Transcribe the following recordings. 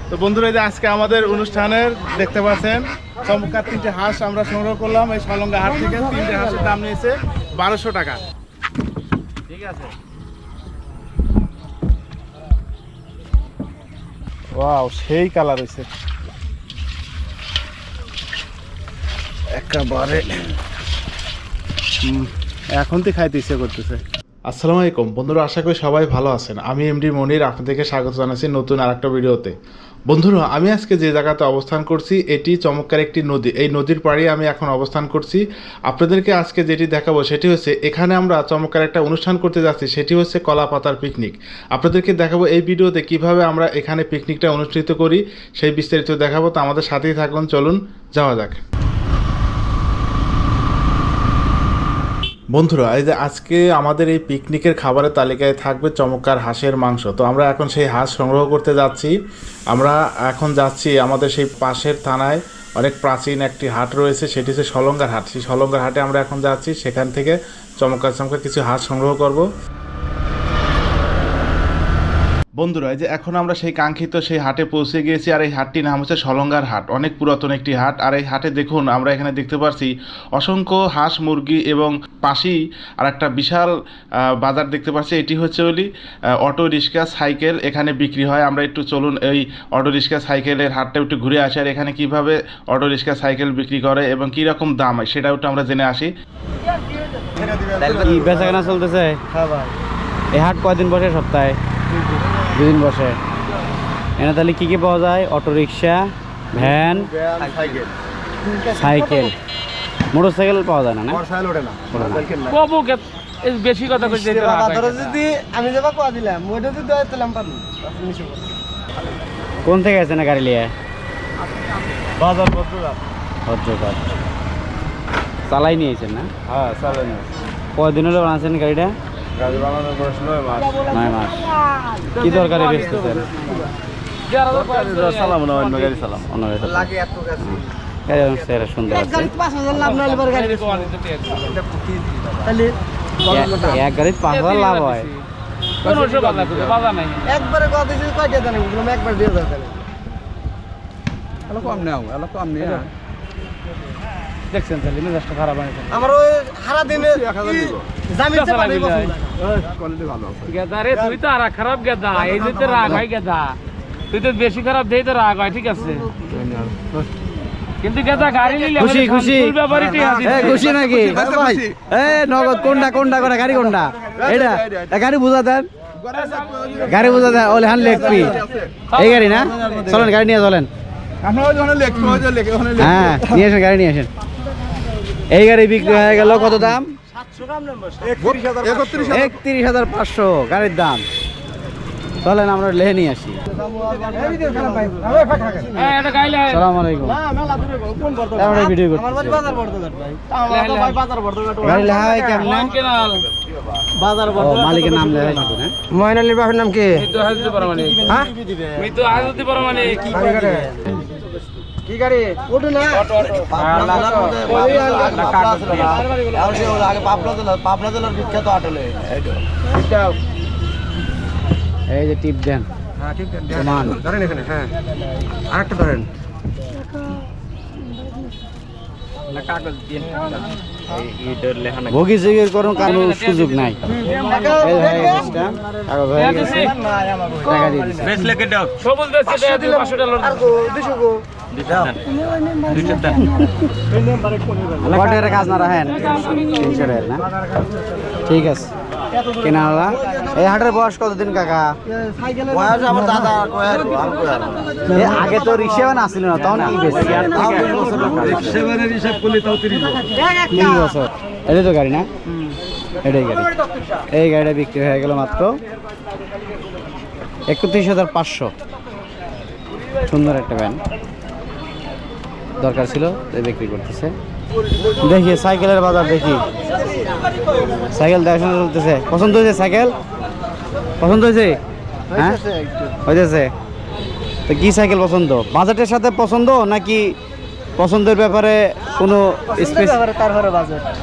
তো বন্ধুরা, এই যে আজকে আমাদের অনুষ্ঠানের দেখতে পাচ্ছেন চমৎকার 3টে হাঁস আমরা সংগ্রহ করলাম এই সলঙ্গা হাট থেকে। 3টে হাঁসের দাম নিয়েছে 1200 টাকা। ঠিক আছে। ওয়াও, সেই কালার হয়েছে একেবারে, এখন তো খাইতে ইচ্ছে করতেছে। আসসালামু আলাইকুম বন্ধুরা, আশা করি সবাই ভালো আছেন। আমি এমডি মনির আপনাদেরকে স্বাগত জানাচ্ছি নতুন আরেকটা ভিডিওতে। বন্ধুরা, আমি আজকে যে জায়গাতে অবস্থান করছি এটি চমৎকার একটি নদী। এই নদীর পাড়ে আমি এখন অবস্থান করছি। আপনাদেরকে আজকে যেটি দেখাবো সেটি হচ্ছে এখানে আমরা চমৎকার একটা অনুষ্ঠান করতে যাচ্ছি, সেটি হচ্ছে কলা পাতার পিকনিক। আপনাদেরকে দেখাবো এই ভিডিওতে কিভাবে আমরা এখানে পিকনিকটা অনুষ্ঠিত করি, সেই বিস্তারিত দেখাবো। তো আমাদের সাথেই থাকুন, চলুন যাওয়া যাক। বন্ধুরা, এই যে আজকে আমাদের এই পিকনিকের খাবারের তালিকায় থাকবে চমৎকার হাঁসের মাংস। তো আমরা এখন সেই হাঁস সংগ্রহ করতে যাচ্ছি। আমরা এখন যাচ্ছি আমাদের সেই পাশের থানায় অনেক প্রাচীন একটি হাট রয়েছে, সেটি হচ্ছে সলঙ্গার হাট। সেই সলঙ্গার হাটে আমরা এখন যাচ্ছি, সেখান থেকে চমৎকার কিছু হাঁস সংগ্রহ করব। বন্ধুরা, এই যে এখন আমরা সেই কাঙ্ক্ষিত সেই হাটে পৌঁছে গিয়েছি। আর এই হাটটির নাম হচ্ছে সলঙ্গার হাট, অনেক পুরাতন একটি হাট। আর এই হাটে দেখুন, আমরা এখানে দেখতে পাচ্ছি অসংখ্য হাঁস মুরগি এবং পাশেই আর একটা বিশাল বাজার দেখতে পাচ্ছি। এটি হচ্ছে অটো রিক্সা সাইকেল এখানে বিক্রি হয়। আমরা একটু চলুন এই অটো রিক্সা সাইকেলের হাটটা একটু ঘুরে আসি, আর এখানে কিভাবে অটো রিক্সা সাইকেল বিক্রি করে এবং কি রকম দাম হয় সেটাও একটু আমরা জেনে আসি। বেচা কেনা চলতেছে? এই হাট কয়দিন বসে? সপ্তাহে 2 দিন বসে। এনে তাহলে কি কি পাওয়া যায়? Auto rickshaw, van, cycle. Motor cycle পাওয়া যায় না? বেশি কথা কোন থেকে আছে না গাড়ি নিয়ে? বাজার ভদ্রঘাট চালাই নিয়েছেন না? হ্যাঁ, চালাই নিয়ে। কয়দিন হলো বানাচ্ছেন গাড়িটা? গাড়ি বানানোর বয়স 9 মাস। 9 মাস। কি দরকারে বেচতেছেন? চালাম না, অন্য গাড়ি চালাম। অন্য গাড়ি সুন্দর আছে। এক গাড়ি 5,000 লাভ হয়। দেখছেন তাহলে মেজাজটা খারাপ হয়েছে আমার। ওই সারা দিনে গেদারে তুই তো আর খারাপ গেদা, এই যে রাগ হয় গেদা, তুই তো বেশি খারাপ দেই তো রাগ হয়। ঠিক আছে, কিন্তু গেদা গাড়ি নিলে খুশি খুশি খুশি নাকি? নগদ কোনটা কোনটা করে গাড়ি কোনটা? এটা গাড়ি বুঝা দেন, গাড়ি বুঝা দেন। ওলে হান লেখবি এই গাড়ি না? চলেন গাড়ি নিয়ে চলেন। হ্যাঁ, নিয়ে আসেন, গাড়ি নিয়ে আসেন। এই গাড়ি বিক্রি হয়ে গেল কত দাম? 31,500 গাড়ির দাম। চলেন আমরা লেহে নিয়ে আসি। আসসালামু আলাইকুম। আমরা ভিডিও করছি। গাড়ি লেহা হয় কেমন? মালিকের নাম লেখা থাকবে না? ময়ন আলীর বাপের নাম কি? কি গাড়ি? ওঠো না। পাবনা জেলার বিখ্যাত আটলে এই যে টিপ দেন। ধরেন এখানে। হ্যাঁ, আরেকটা ধরেন। ভোগী জিগির কোনো সুযোগ নাই। টাকা দিয়ে দিচ্ছে। কাজ না রাখেন 300 টাকা না? ঠিক আছে, কেনা হলা। এই হাটের বয়স কতদিন কাকা? আগে তো রিক্সা আসছিল না, তখন কি বেশি? 3 বছর। এটাই তো গাড়ি না? এটাই গাড়ি। এই গাড়িটা বিক্রি হয়ে গেল মাত্র 31,500। সুন্দর একটা ভ্যান দরকার ছিল, তাই বিক্রি করতেছে। দেখি সাইকেলের বাজার, দেখি সাইকেল দেখাশোনা চলতেছে। পছন্দ হয়েছে সাইকেল? পছন্দ হয়েছে? হ্যাঁ, হয়েছে। তো কি সাইকেল পছন্দ? বাজেটের সাথে পছন্দ নাকি পছন্দের ব্যাপারে কোনো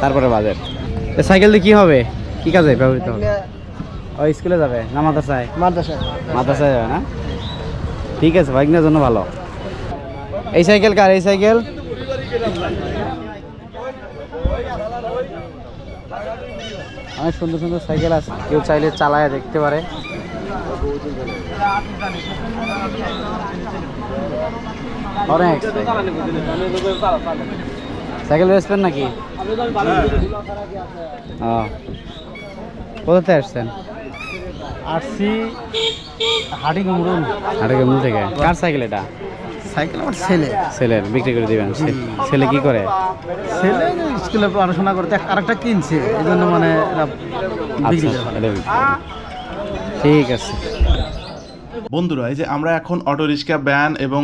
তারপরে বাজেট? সাইকেল দিয়ে কি হবে, কি কাজে ব্যবহৃত হবে? ও স্কুলে যাবে না মাদ্রাসায়? মাদ্রাসায় যাবে না? ঠিক আছে, বাইকের জন্য ভালো। এই সাইকেল কার? এই সাইকেল অনেক সুন্দর সুন্দর সাইকেল আছে, কেউ চাইলে চালায় দেখতে পারে। অনেক সাইকেল বেচবেন নাকি? কোথাতে আসছেন? আসছি হাটিগুমরু হাটেগুমরু থেকে। কার সাইকেল এটা? সাইকেল আমার ছেলে ছেলের, বিক্রি করে দিবেন। ছেলে কি করে? ছেলে স্কুলে পড়াশোনা করতে আরেকটা কিনছে, এই জন্য মানে আচ্ছা, এটা বিক্রি করে। ঠিক আছে। বন্ধুরা, এই যে আমরা এখন অটো রিক্সা, ভ্যান এবং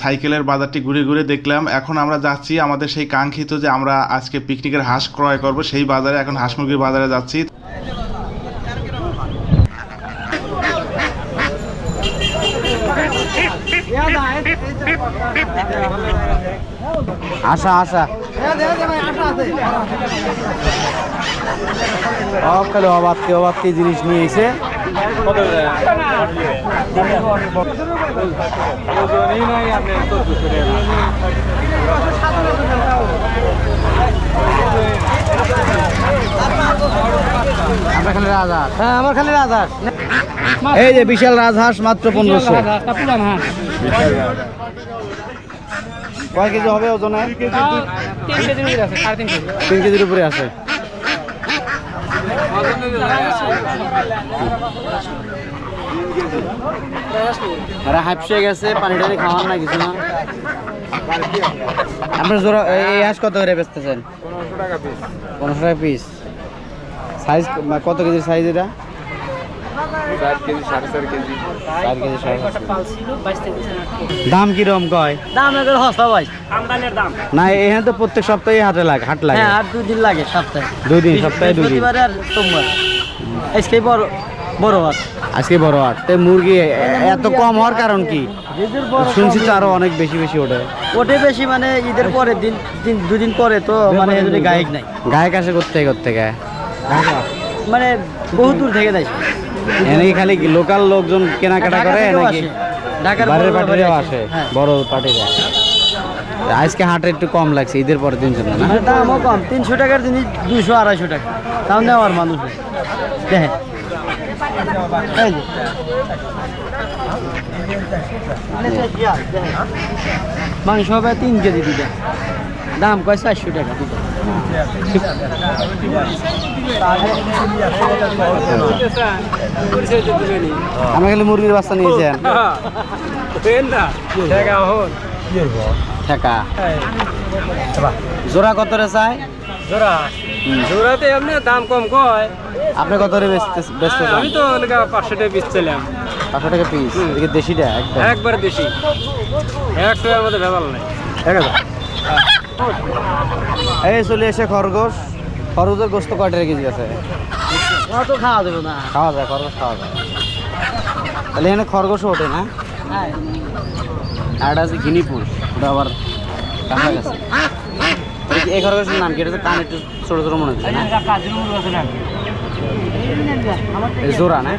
সাইকেলের বাজারটি ঘুরে ঘুরে দেখলাম। এখন আমরা যাচ্ছি আমাদের সেই কাঙ্ক্ষিত যে আমরা আজকে পিকনিকের হাঁস ক্রয় করব সেই বাজারে। এখন হাঁস মুরগির বাজারে যাচ্ছি। আশা আশা খালি অবাধকে জিনিস নিয়ে এসে আমরা খালি রাজহাঁস। হ্যাঁ আমার খালি রাজহাঁস। এই যে বিশাল রাজহাঁস মাত্র 1500। কয় কেজি হবে ওজনে? 3 কেজির উপরে আছে, 3.5 কেজি। 3 কেজির উপরে আছে। হাঁপসে গেছে, পানি টানি খাওয়ার না কিছু না। আপনার জোড়া এই হাঁস কত করে বেচতেছেন? 1500 টাকা পিস। সাইজ কত কেজির সাইজ এটা? 4 কেজি, 4.5 কেজি। 4 কেজি 4.5। দাম কিরকম কয়? দাম এগুলো হস্তা ভাই, আমদানির দাম। না এখানে তো প্রত্যেক সপ্তাহে হাট লাগে। হ্যাঁ আর 2 দিন লাগে সপ্তাহে, 2 দিন, সপ্তাহে 2 দিন। বৃহস্পতিবার আর সোমবার। আজকে বড় হাট। আজকে বড় হাট। তো মুরগি এত কম হওয়ার কারণ কি? শুনছি তো আরো অনেক বেশি বেশি ওঠে। ওঠে বেশি মানে ঈদের পরে দিন 2 দিন পরে তো মানে এজন্য গায়ক নাই। গায়ক আসে কোত্থেকে? মানে বহু দূর থেকে দেয়, এনে খালি লোকাল লোকজন কেনাকাটা করে নাকি? ঢাকার বাইরের বড় পার্টিরাও বাড়ি আসে, হ্যাঁ। বড় পার্টিরা। আজকে হাটে একটু কম লাগছে ঈদের পরের দিন জন্য না? মানে দামও কম, 300 টাকার জিনিস 200-250 টাকা, তাও নেওয়ার মানুষ দেখেন। এই যে। মাংস হবে 3 কেজি দুটা, দাম কয় 400 টাকা দুটো। আমরা খালি মুরগির বাচ্চা নিয়েছেন। টাকা জোড়া কত রে চাই? জোড়াতে এমনি দাম কম কয়। আপনি কত রে বেচতে? আমি তো 500 টাকা পিস ছিলাম। 500 টাকা পিস। এদিকে দেশিটা একদম একবার দেশি, 1 টাকার মধ্যে ভেজাল নাই। এই চলে এসে খরগোশ। খরগোশের গোস্ত কয় টাকা কেজি আছে? ওরা তো খাওয়া দেবো না। খাওয়া যায়, খরগোশ খাওয়া যায়। তাহলে এখানে খরগোশও ওঠে না? আর এটা আছে গিনিপুর, ওটা আবার কাছাকাছি। এই খরগোশের নাম কি? এটা তো কান একটু ছোট ছোট মনে হচ্ছে না? এই জোড়া না?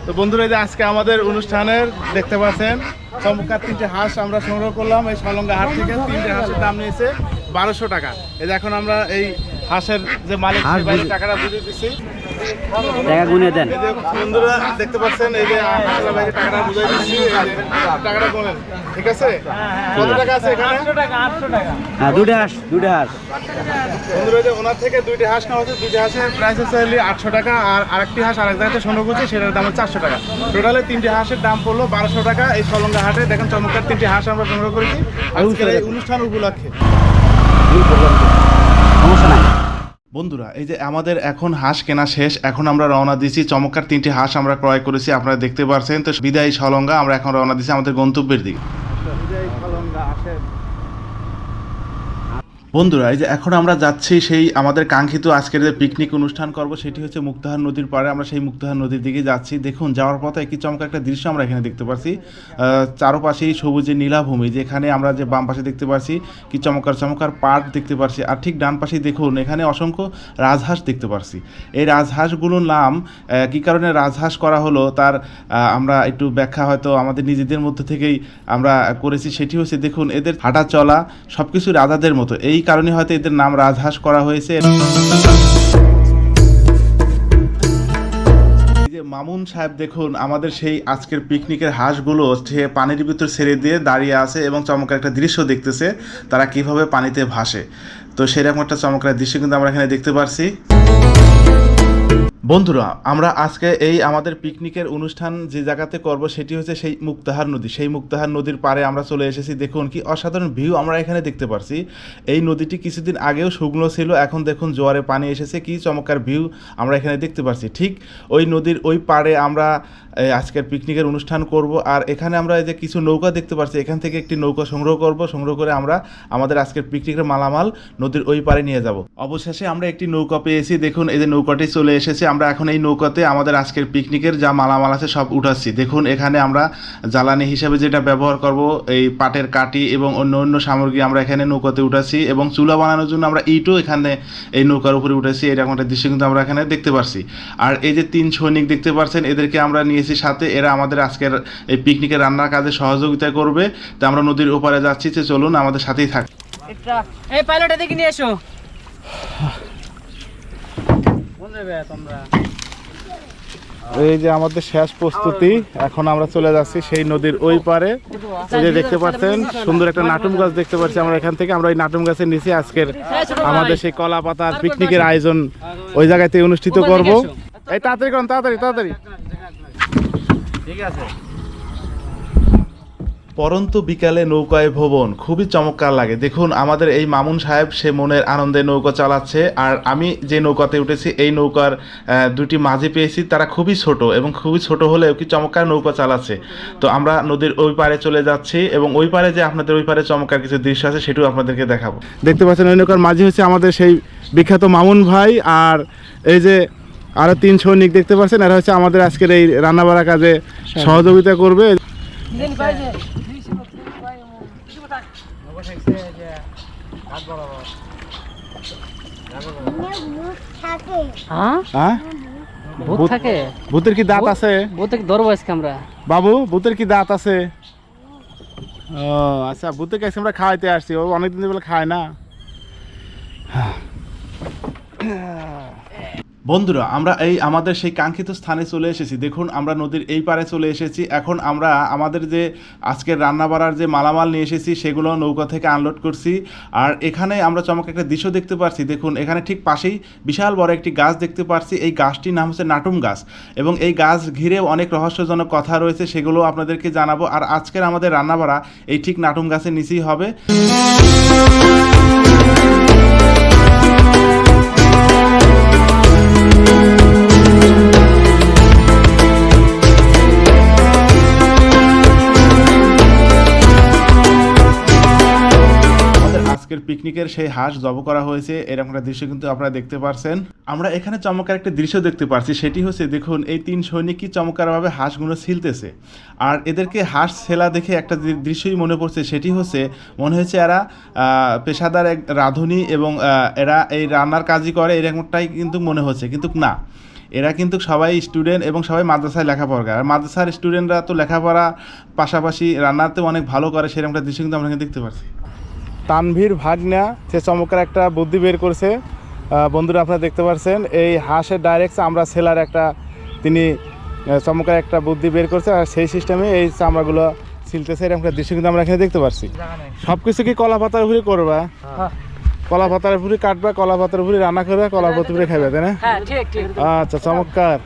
তো বন্ধুরা, এই যে আজকে আমাদের অনুষ্ঠানের দেখতে পাচ্ছেন চমৎকার 3টে হাঁস আমরা সংগ্রহ করলাম এই সলঙ্গা হাট থেকে। 3টে হাঁসের দাম নিয়েছে 1200 টাকা। এই যে এখন আমরা এই হাঁসের যে মালিক হাঁস সেই মালিক টাকাটা বুঝিয়ে দিচ্ছি। টাকা গুনে দেন। এই যে বন্ধুরা দেখতে পাচ্ছেন, এই যে হাঁসের বাইরে টাকাটা বুঝিয়ে দিচ্ছি। এই যে টাকাটা গুনেন, ঠিক আছে? কত টাকা আছে এখানে? 800 টাকা, 800 টাকা। হ্যাঁ, দুইটা হাঁস। বন্ধুরা, এই যে ওনার থেকে 2টে হাঁস নেওয়া হচ্ছে। 2টে হাঁসের প্রাইস হচ্ছে 800 টাকা। আর আরেকটি হাঁস আরেক জায়গাতে সংগ্রহ করছে, সেটার দাম 400 টাকা। টোটালে 3টে হাঁসের দাম পড়লো 1200 টাকা এই সলঙ্গা হাটে। দেখেন চমৎকার 3টে হাঁস আমরা সংগ্রহ করেছি আজকের এই অনুষ্ঠান উপলক্ষে। সমস্যা নাই। বন্ধুরা, এই যে আমাদের এখন হাঁস কেনা শেষ। এখন আমরা রওনা দিছি। চমৎকার 3টে হাঁস আমরা ক্রয় করেছি, আপনারা দেখতে পাচ্ছেন। তো বিদায়ী সলঙ্গা আমরা এখন রওনা দিছি আমাদের গন্তব্যের দিকে। বন্ধুরা এই যে এখন আমরা যাচ্ছি সেই আমাদের কাঙ্ক্ষিত আজকের যে পিকনিক অনুষ্ঠান করব সেটি হচ্ছে মুক্তাহার নদীর পাড়ে। আমরা সেই মুক্তাহার নদীর দিকে যাচ্ছি। দেখুন যাওয়ার পথে কি চমৎকার একটা দৃশ্য আমরা এখানে দেখতে পাচ্ছি। চারপাশেই সবুজে নীলাভূমি, যেখানে আমরা যে বাম পাশে দেখতে পাচ্ছি কি চমৎকার চমৎকার পাট দেখতে পাচ্ছি, আর ঠিক ডান পাশেই দেখুন এখানে অসংখ্য রাজহাঁস দেখতে পাচ্ছি। এই রাজহাঁসগুলোর নাম কী কারণে রাজহাঁস করা হলো তার আমরা একটু ব্যাখ্যা হয়তো আমাদের নিজেদের মধ্যে থেকেই আমরা করেছি। সেটি হচ্ছে দেখুন এদের হাঁটা চলা সব কিছু রাজাদের মতো, এই কারণে হয়তো এদের নাম রাজহাঁস করা হয়েছে। মামুন সাহেব দেখুন আমাদের সেই আজকের পিকনিকের হাঁসগুলো সে পানির ভিতর ছেড়ে দিয়ে দাঁড়িয়ে আছে এবং চমৎকার একটা দৃশ্য দেখতেছে তারা কিভাবে পানিতে ভাসে। তো সেরকম একটা চমৎকার দৃশ্য কিন্তু আমরা এখানে দেখতে পারছি। বন্ধুরা আমরা আজকে এই আমাদের পিকনিকের অনুষ্ঠান যে জায়গাতে করব সেটি হচ্ছে সেই মুক্তাহার নদী। সেই মুক্তাহার নদীর পাড়ে আমরা চলে এসেছি। দেখুন কি অসাধারণ ভিউ আমরা এখানে দেখতে পারছি। এই নদীটি কিছুদিন আগেও শুকনো ছিল, এখন দেখুন জোয়ারে পানি এসেছে, কি চমৎকার ভিউ আমরা এখানে দেখতে পারছি। ঠিক ওই নদীর ওই পাড়ে আমরা আজকের পিকনিকের অনুষ্ঠান করব। আর এখানে আমরা এই যে কিছু নৌকা দেখতে পাচ্ছি, এখান থেকে একটি নৌকা সংগ্রহ করব, সংগ্রহ করে আমরা আমাদের আজকের পিকনিকের মালামাল নদীর ওই পাড়ে নিয়ে যাব। অবশেষে আমরা একটি নৌকা পেয়েছি। দেখুন এই যে নৌকাটি চলে এসেছে। আমরা এখন এই নৌকাতে আমাদের আজকের পিকনিকের যা মালামাল আছে সব উঠাচ্ছি। দেখুন এখানে আমরা জ্বালানি হিসেবে যেটা ব্যবহার করব এই পাটের কাঠি এবং অন্য অন্য সামগ্রী আমরা এখানে নৌকাতে উঠাচ্ছি, এবং চুলা বানানোর জন্য আমরা ইটও এখানে এই নৌকার উপরে উঠেছি। এরকম একটা দৃশ্য কিন্তু আমরা এখানে দেখতে পাচ্ছি। আর এই যে 3 সৈনিক দেখতে পাচ্ছেন, এদেরকে আমরা নিয়েছি সাথে। এরা আমাদের আজকের এই পিকনিকের রান্নার কাজে সহযোগিতা করবে। তো আমরা নদীর ওপারে যাচ্ছি, যে চলুন আমাদের সাথেই থাক। এই পাইলট এদিকে নিয়ে এসো। এই যে আমাদের শেষ প্রস্তুতি, এখন আমরা চলে যাচ্ছি সেই নদীর ওই পারে। এই যে দেখতে পাচ্ছেন সুন্দর একটা নাটুম গাছ দেখতে পাচ্ছি আমরা এখান থেকে। আমরা ওই নাটুম গাছের নিচে আজকের আমাদের সেই কলা পাতার পিকনিকের আয়োজন ওই জায়গাতে অনুষ্ঠিত করব। এই তাড়াতাড়ি করুন, তাড়াতাড়ি তাড়াতাড়ি। ঠিক আছে। পরন্তু বিকালে নৌকায় ভ্রমণ খুবই চমৎকার লাগে। দেখুন আমাদের এই মামুন সাহেব সে মনের আনন্দে নৌকা চালাচ্ছে, আর আমি যে নৌকাতে উঠেছি এই নৌকার 2টি মাঝি পেয়েছি, তারা খুবই ছোট এবং খুবই ছোট হলেও কি চমৎকার নৌকা চালাচ্ছে। তো আমরা নদীর ওই পারে চলে যাচ্ছি, এবং ওই পারে যে আপনাদের ওই পারে চমৎকার কিছু দৃশ্য আছে সেটাও আপনাদেরকে দেখাবো। দেখতে পাচ্ছেন ওই নৌকার মাঝি হচ্ছে আমাদের সেই বিখ্যাত মামুন ভাই, আর এই যে আরো 3 সৈনিক দেখতে পাচ্ছেন, এরা হচ্ছে আমাদের আজকের এই রান্নাবাড়া কাজে সহযোগিতা করবে। ভূতের কি দাঁত আছে? বাবু ভূতের কি দাঁত আছে? ও আচ্ছা, ভূতের কাছে আমরা খাওয়াইতে আসছি, ও অনেকদিন বলে খায় না। বন্ধুরা আমরা এই আমাদের সেই কাঙ্ক্ষিত স্থানে চলে এসেছি। দেখুন আমরা নদীর এই পারে চলে এসেছি। এখন আমরা আমাদের যে আজকের রান্নাবাড়ার যে মালামাল নিয়ে এসেছি সেগুলো নৌকা থেকে আনলোড করছি। আর এখানে আমরা চমৎকার একটা দৃশ্য দেখতে পাচ্ছি। দেখুন এখানে ঠিক পাশেই বিশাল বড় একটি গাছ দেখতে পাচ্ছি। এই গাছটির নাম হচ্ছে নাটুম গাছ, এবং এই গাছ ঘিরে অনেক রহস্যজনক কথা রয়েছে, সেগুলো আপনাদেরকে জানাবো। আর আজকের আমাদের রান্নাবাড়া এই ঠিক নাটুম গাছের নিচেই হবে। পিকনিকের সেই হাঁস জব করা হয়েছে, এরকম একটা দৃশ্য কিন্তু আপনারা দেখতে পাচ্ছেন। আমরা এখানে চমৎকার একটা দৃশ্য দেখতে পাচ্ছি, সেটি হচ্ছে দেখুন এই 3 সৈনিক কি চমৎকারভাবে হাঁসগুলো ছিলতেছে। আর এদেরকে হাঁস ছেলা দেখে একটা দৃশ্যই মনে পড়ছে, সেটি হচ্ছে মনে হচ্ছে এরা পেশাদার এক রাঁধুনি এবং এরা এই রান্নার কাজই করে, এরকমটাই কিন্তু মনে হচ্ছে। কিন্তু না, এরা কিন্তু সবাই স্টুডেন্ট এবং সবাই মাদ্রাসায় লেখাপড়া করে। আর মাদ্রাসার স্টুডেন্টরা তো লেখাপড়া পাশাপাশি রান্নাতেও অনেক ভালো করে, সেরকম একটা দৃশ্য কিন্তু আমরা দেখতে পাচ্ছি। তানভীর ভাগনা সে চমৎকার একটা বুদ্ধি বের করছে। বন্ধুরা আপনারা দেখতে পাচ্ছেন এই হাঁসের ডাইরেক্ট আমরা সেলার একটা তিনি চমৎকার একটা বুদ্ধি বের করছে, আর সেই সিস্টেমে এই চামড়াগুলো ছিলতেছে, এরকম একটা দৃশ্য কিন্তু আমরা এখানে দেখতে পাচ্ছি। সব কিছু কি কলা পাতার উপরে করবা? কলা পাতার উপরে কাটবা, কলা পাতার উপরে রান্না করবে, কলা পাতার উপরে খাইবে, তাই না? আচ্ছা চমৎকার।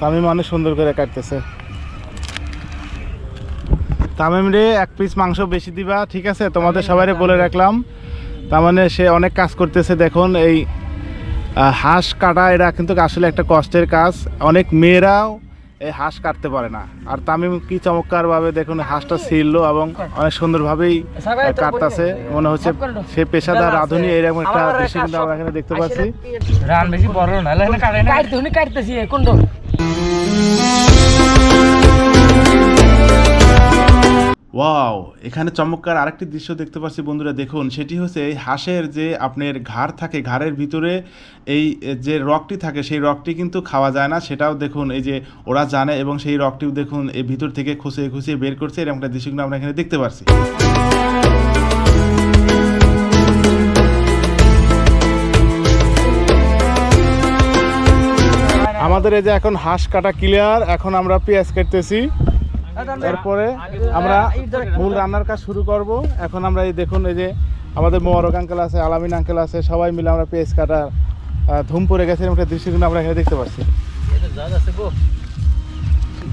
তামিম অনেক সুন্দর করে কাটতেছে। তামিম রে 1 পিস মাংস বেশি দিবা, ঠিক আছে? তোমাদের সবাই বলে রাখলাম। তার মানে সে অনেক কাজ করতেছে। দেখুন এই হাঁস কাটা এটা কিন্তু আসলে একটা কষ্টের কাজ, অনেক মেয়েরাও এই হাঁস কাটতে পারে না। আর তামিম কি চমৎকারভাবে দেখুন হাঁসটা ছিললো এবং অনেক সুন্দরভাবেই কাটতেছে, মনে হচ্ছে সে পেশাদার রাঁধুনি, এরকম একটা দৃশ্য কিন্তু আমরা এখানে দেখতে পাচ্ছি। রান বেশি বড় না, এখানে কাটে না, কাটতেছি কোন ওয়াও, এখানে চমৎকার আরেকটি দৃশ্য দেখতে পাচ্ছি বন্ধুরা, দেখুন সেটি হচ্ছে এই হাঁসের যে আপনার ঘাড় থাকে, ঘাড়ের ভিতরে এই যে রকটি থাকে সেই রকটি কিন্তু খাওয়া যায় না, সেটাও দেখুন এই যে ওরা জানে এবং সেই রকটিও দেখুন এই ভিতর থেকে খুঁচিয়ে খুঁচিয়ে বের করছে, এরকম একটা দৃশ্য কিন্তু আমরা এখানে দেখতে পাচ্ছি। আমাদের এই যে এখন হাঁস কাটা ক্লিয়ার, এখন আমরা পেঁয়াজ কাটতেছি, এরপরে আমরা মূল রান্নার কাজ শুরু করব। এখন আমরা এই দেখুন এই যে আমাদের মোবারক আঙ্কেল আছে, আলামিন আঙ্কেল আছে, সবাই মিলে আমরা পেঁয়াজ কাটা ধুম পড়ে গেছে, এরকম একটা দৃশ্য কিন্তু আমরা এখানে দেখতে পাচ্ছি।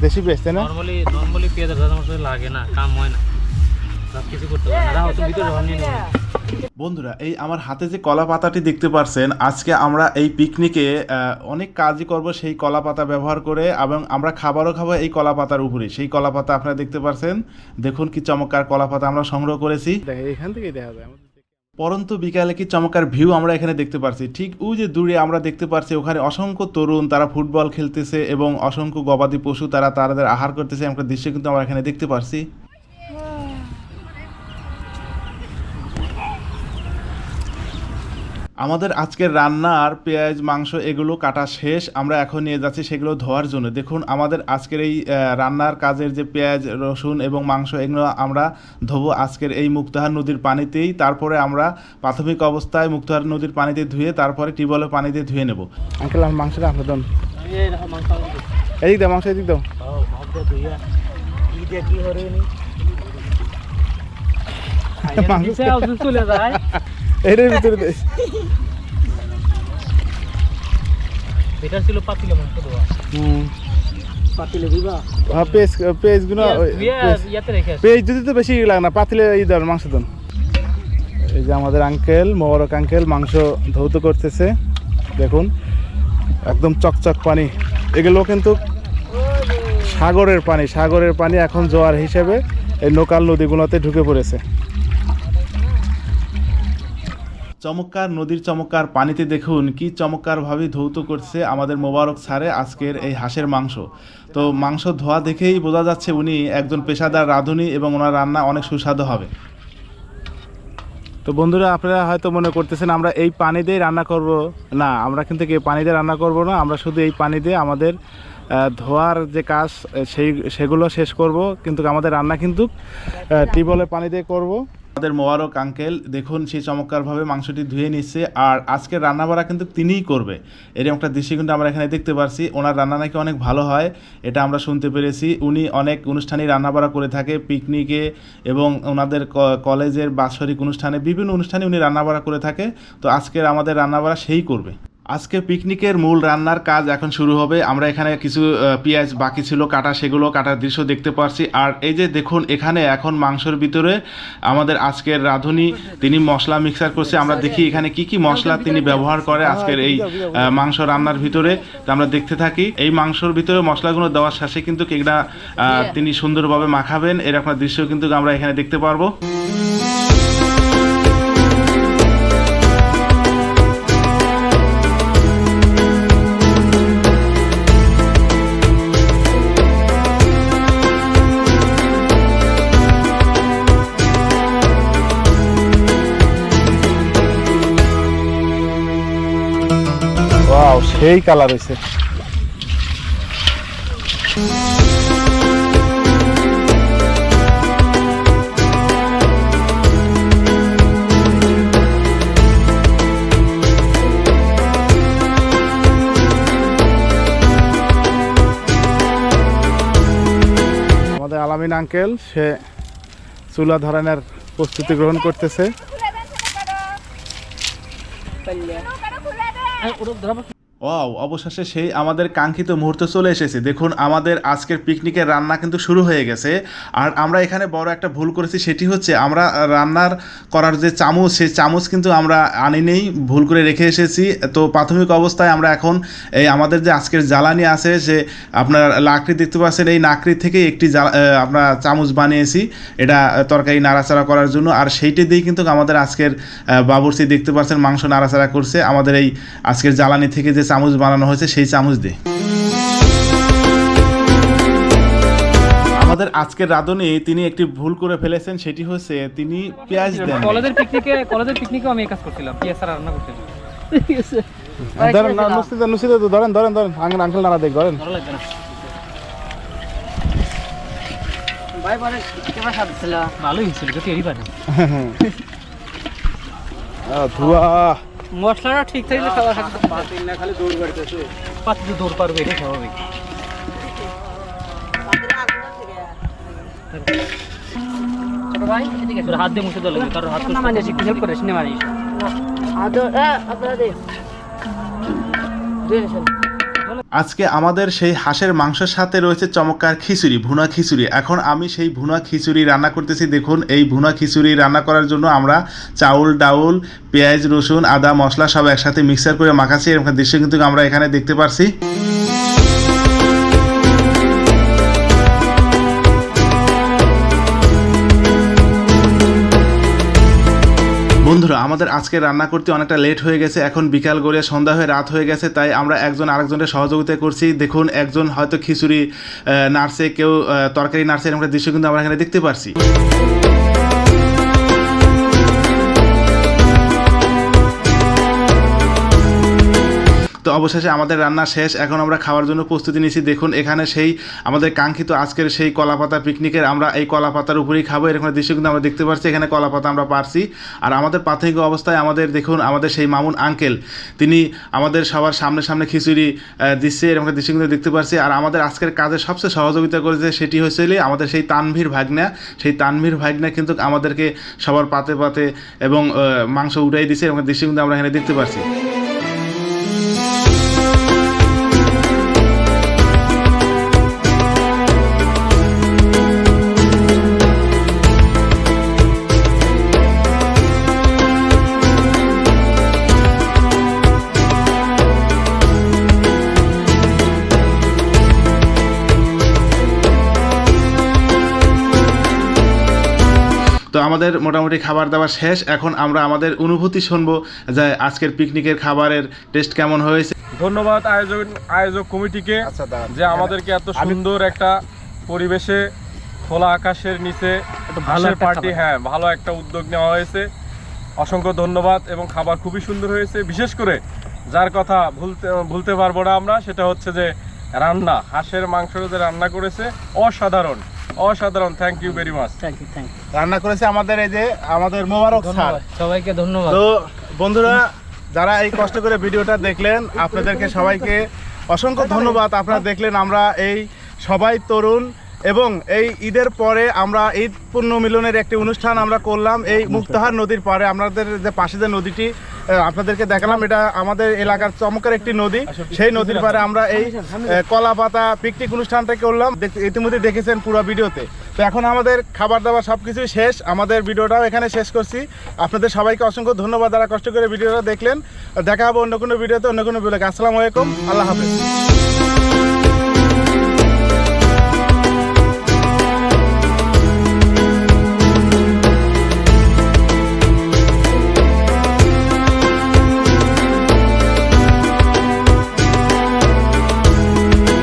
দেশি পেঁয়াজ তাই না? নরমালি পেঁয়াজের দাম আসলে লাগে না, কাম হয় না, সব কিছু করতে হয় না, রাও তো ভিতরে রান্নি নেই। বন্ধুরা, এই আমার হাতে যে কলা পাতাটি দেখতে পাচ্ছেন, আজকে আমরা এই পিকনিকে অনেক কাজই করব সেই কলা পাতা ব্যবহার করে, এবং আমরা খাবারও খাবো এই কলা পাতার উপরে। সেই কলা পাতা আপনারা দেখতে পাচ্ছেন, দেখুন কি চমৎকার কলা পাতা আমরা সংগ্রহ করেছি, এখান থেকেই দেখা যায়। পরন্ত বিকালে কি চমৎকার ভিউ আমরা এখানে দেখতে পাচ্ছি। ঠিক ওই যে দূরে আমরা দেখতে পাচ্ছি ওখানে অসংখ্য তরুণ, তারা ফুটবল খেলতেছে এবং অসংখ্য গবাদি পশু তারা তাদের আহার করতেছে, একটা দৃশ্য কিন্তু আমরা এখানে দেখতে পাচ্ছি। আমাদের আজকের রান্নার পেঁয়াজ মাংস এগুলো কাটা শেষ, আমরা এখন নিয়ে যাচ্ছি সেগুলো ধোয়ার জন্য। দেখুন আমাদের আজকের এই রান্নার কাজের যে পেঁয়াজ রসুন এবং মাংস এগুলো আমরা ধোবো আজকের এই মুক্তাহার নদীর পানিতেই, তারপরে আমরা প্রাথমিক অবস্থায় মুক্তাহার নদীর পানিতে ধুয়ে তারপরে টিউবওয়েলের পানিতে ধুয়ে নেব। আঙ্কেল আমার মাংসটা আপনার দেন, এদিক দাও মাংস, এদিক দাও। এর ভিতরে এটা ছিল পাতিলে মাংস দেওয়া, পাতিলে দিবা পেঁয়াজ গুলো, ইয়াতে রেখে পেঁয়াজ যদি তো বেশি লাগে না, পাতিলে এই দেন মাংস দেন। এই যে আমাদের আঙ্কেল, মোবারক আঙ্কেল মাংস ধৌত করতেছে, দেখুন একদম চকচক পানি, এগুলো কিন্তু সাগরের পানি, সাগরের পানি এখন জোয়ার হিসেবে এই লোকাল নদীগুলোতে ঢুকে পড়েছে। চমৎকার নদীর চমৎকার পানিতে দেখুন কি চমৎকারভাবে ধৌত করছে আমাদের মোবারক স্যারে আজকের এই হাঁসের মাংস। তো মাংস ধোয়া দেখেই বোঝা যাচ্ছে উনি একজন পেশাদার রাঁধুনি এবং ওনার রান্না অনেক সুস্বাদু হবে। তো বন্ধুরা, আপনারা হয়তো মনে করতেছেন আমরা এই পানি দিয়ে রান্না করব, না আমরা কিন্তু এই পানি দিয়ে রান্না করব না, আমরা শুধু এই পানি দিয়ে আমাদের ধোয়ার যে কাজ সেগুলো শেষ করব, কিন্তু আমাদের রান্না কিন্তু টিউবওয়েলের পানি দিয়ে করব। আমাদের মোবারক আঙ্কেল দেখুন সেই চমৎকারভাবে মাংসটি ধুয়ে নিচ্ছে, আর আজকের রান্নাবাড়া কিন্তু তিনিই করবে, এরকম একটা দৃশ্য কিন্তু আমরা এখানে দেখতে পাচ্ছি। ওনার রান্না নাকি অনেক ভালো হয়, এটা আমরা শুনতে পেরেছি। উনি অনেক অনুষ্ঠানে রান্নাবাড়া করে থাকে, পিকনিকে এবং ওনাদের কলেজের বাৎসরিক অনুষ্ঠানে, বিভিন্ন অনুষ্ঠানে উনি রান্নাবাড়া করে থাকে। তো আজকের আমাদের রান্নাবাড়া সেই করবে। আজকে পিকনিকের মূল রান্নার কাজ এখন শুরু হবে। আমরা এখানে কিছু পেঁয়াজ বাকি ছিল কাটা, সেগুলো কাটার দৃশ্য দেখতে পাচ্ছি। আর এই যে দেখুন এখানে এখন মাংসের ভিতরে আমাদের আজকের রাঁধুনি তিনি মশলা মিক্সার করছে। আমরা দেখি এখানে কি কি মশলা তিনি ব্যবহার করে আজকের এই মাংস রান্নার ভিতরে, আমরা দেখতে থাকি। এই মাংসর ভিতরে মশলাগুলো দেওয়ার শেষে কিন্তু কেকটা তিনি সুন্দরভাবে মাখাবেন, এরকম একটা দৃশ্য কিন্তু আমরা এখানে দেখতে পারবো। ওয়াও, সেই কালার হয়েছে। আমাদের আলামিন আঙ্কেল সে চুলা ধরানোর প্রস্তুতি গ্রহণ করতেছে। ওয়াও, অবশেষে সেই আমাদের কাঙ্ক্ষিত মুহূর্ত চলে এসেছে। দেখুন আমাদের আজকের পিকনিকের রান্না কিন্তু শুরু হয়ে গেছে। আর আমরা এখানে বড় একটা ভুল করেছি, সেটি হচ্ছে আমরা রান্নার করার যে চামচ, সেই চামচ কিন্তু আমরা আনিনেই, ভুল করে রেখে এসেছি। তো প্রাথমিক অবস্থায় আমরা এখন এই আমাদের যে আজকের জ্বালানি আছে, যে আপনার লাকড়ি দেখতে পাচ্ছেন, এই লাকড়ি থেকে একটি আমরা চামচ বানিয়েছি, এটা তরকারি নাড়াচাড়া করার জন্য। আর সেইটি দিয়েই কিন্তু আমাদের আজকের বাবুর্চি দেখতে পাচ্ছেন মাংস নাড়াচাড়া করছে আমাদের এই আজকের জ্বালানি থেকে যে চামচ বানানো হয়েছে সেই চামচ দিয়ে। আমাদের আজকের রাঁধুনি তিনি একটি ভুল করে ফেলেছেন, সেটি হচ্ছে তিনি পেঁয়াজ দেন। কলেজের পিকনিকে আমি এই কাজ করছিলাম, পেঁয়াজ ছাড়া রান্না করছিলাম। ধরেন না, নুসিতে তো ধরেন আঙ্কেল নাড়া দেখ, ধরেন। ভাই বলে কেমন স্বাদ ছিল? ভালোই হয়েছিল, কিন্তু এরই পারে ধোয়া মশলাটা ঠিক থাকলে খাওয়া খালি দৌড় বাড়িতেছে, পাতি দৌড় পারবে, এটা স্বাভাবিক। ছোট ভাই এদিকে হাত দিয়ে মুছে দেওয়া লাগবে, কারণ হাত না মানে একটু হেল্প করে সিনেমা মারিস। আজকে আমাদের সেই হাঁসের মাংসের সাথে রয়েছে চমৎকার খিচুড়ি, ভুনা খিচুড়ি। এখন আমি সেই ভুনা খিচুড়ি রান্না করতেছি। দেখুন এই ভুনা খিচুড়ি রান্না করার জন্য আমরা চাউল, ডাউল, পেঁয়াজ, রসুন, আদা, মশলা সব একসাথে মিক্সার করে মাখাচ্ছি। এরকম দৃশ্য কিন্তু আমরা এখানে দেখতে পারছি। বন্ধুরা, আমাদের আজকে রান্না করতে অনেকটা লেট হয়ে গেছে, এখন বিকাল গড়িয়ে সন্ধ্যা হয়ে রাত হয়ে গেছে, তাই আমরা একজন আরেকজনের সহযোগিতা করছি। দেখুন একজন হয়তো খিচুড়ি নাড়ছে, কেউ তরকারি নাড়ছে, এরকম একটা দৃশ্য কিন্তু আমরা এখানে দেখতে পারছি। তো অবশেষে আমাদের রান্না শেষ, এখন আমরা খাওয়ার জন্য প্রস্তুতি নিয়েছি। দেখুন এখানে সেই আমাদের কাঙ্ক্ষিত আজকের সেই কলাপাতা পিকনিকের, আমরা এই কলাপাতার উপরেই খাবো, এরকম দৃশ্য কিন্তু আমরা দেখতে পাচ্ছি। এখানে কলাপাতা আমরা পারছি। আর আমাদের প্রাথমিক অবস্থায় আমাদের দেখুন আমাদের সেই মামুন আঙ্কেল, তিনি আমাদের সবার সামনে খিচুড়ি দিচ্ছে, এরকম দৃশ্য কিন্তু দেখতে পাচ্ছি। আর আমাদের আজকের কাজে সবচেয়ে সহযোগিতা করেছে সেটি হয়েছিল আমাদের সেই তানভীর ভাগনা। সেই তানভীর ভাগনা কিন্তু আমাদেরকে সবার পাতে পাতে এবং মাংস উঠাই দিচ্ছে, এরকম দৃশ্য কিন্তু আমরা এখানে দেখতে পাচ্ছি। তো আমাদের মোটামুটি খাবার দাবার শেষ, এখন আমরা আমাদের অনুভূতি শুনবো যে আজকের পিকনিকের খাবারের টেস্ট কেমন হয়েছে। ধন্যবাদ আয়োজক কমিটিকে, যে আমাদেরকে এত সুন্দর একটা পরিবেশে খোলা আকাশের নিচে হাঁসের পার্টি, ভালো একটা উদ্যোগ নেওয়া হয়েছে। অসংখ্য ধন্যবাদ। এবং খাবার খুবই সুন্দর হয়েছে। বিশেষ করে যার কথা ভুলতে পারবো না আমরা, সেটা হচ্ছে যে রান্না, হাঁসের মাংস যে রান্না করেছে, অসাধারণ। Thank you very much. Thank you. রান্না করেছে আমাদের এই যে আমাদের মোবারক স্যার। সবাইকে ধন্যবাদ। তো বন্ধুরা, যারা এই কষ্ট করে ভিডিওটা দেখলেন, আপনাদেরকে সবাইকে অসংখ্য ধন্যবাদ। আপনারা দেখলেন আমরা এই সবাই তরুণ, এবং এই ঈদের পরে আমরা ঈদ পুণ্যমিলনের একটি অনুষ্ঠান আমরা করলাম এই মুক্তাহার নদীর পাড়ে। আমাদের যে পাশে যে নদীটি আপনাদেরকে দেখালাম, এটা আমাদের এলাকার চমৎকার একটি নদী। সেই নদীর পাড়ে আমরা এই কলাপাতা পিকনিক অনুষ্ঠানটা করলাম, ইতিমধ্যে দেখেছেন পুরো ভিডিওতে। তো এখন আমাদের খাবার দাবার সব কিছুই শেষ, আমাদের ভিডিওটাও এখানে শেষ করছি। আপনাদের সবাইকে অসংখ্য ধন্যবাদ যারা কষ্ট করে ভিডিওটা দেখলেন। দেখা হবে অন্য কোনো ভিডিওতে, অন্য কোনো ভিডিওতে। আসসালামু আলাইকুম, আল্লাহ হাফেজ।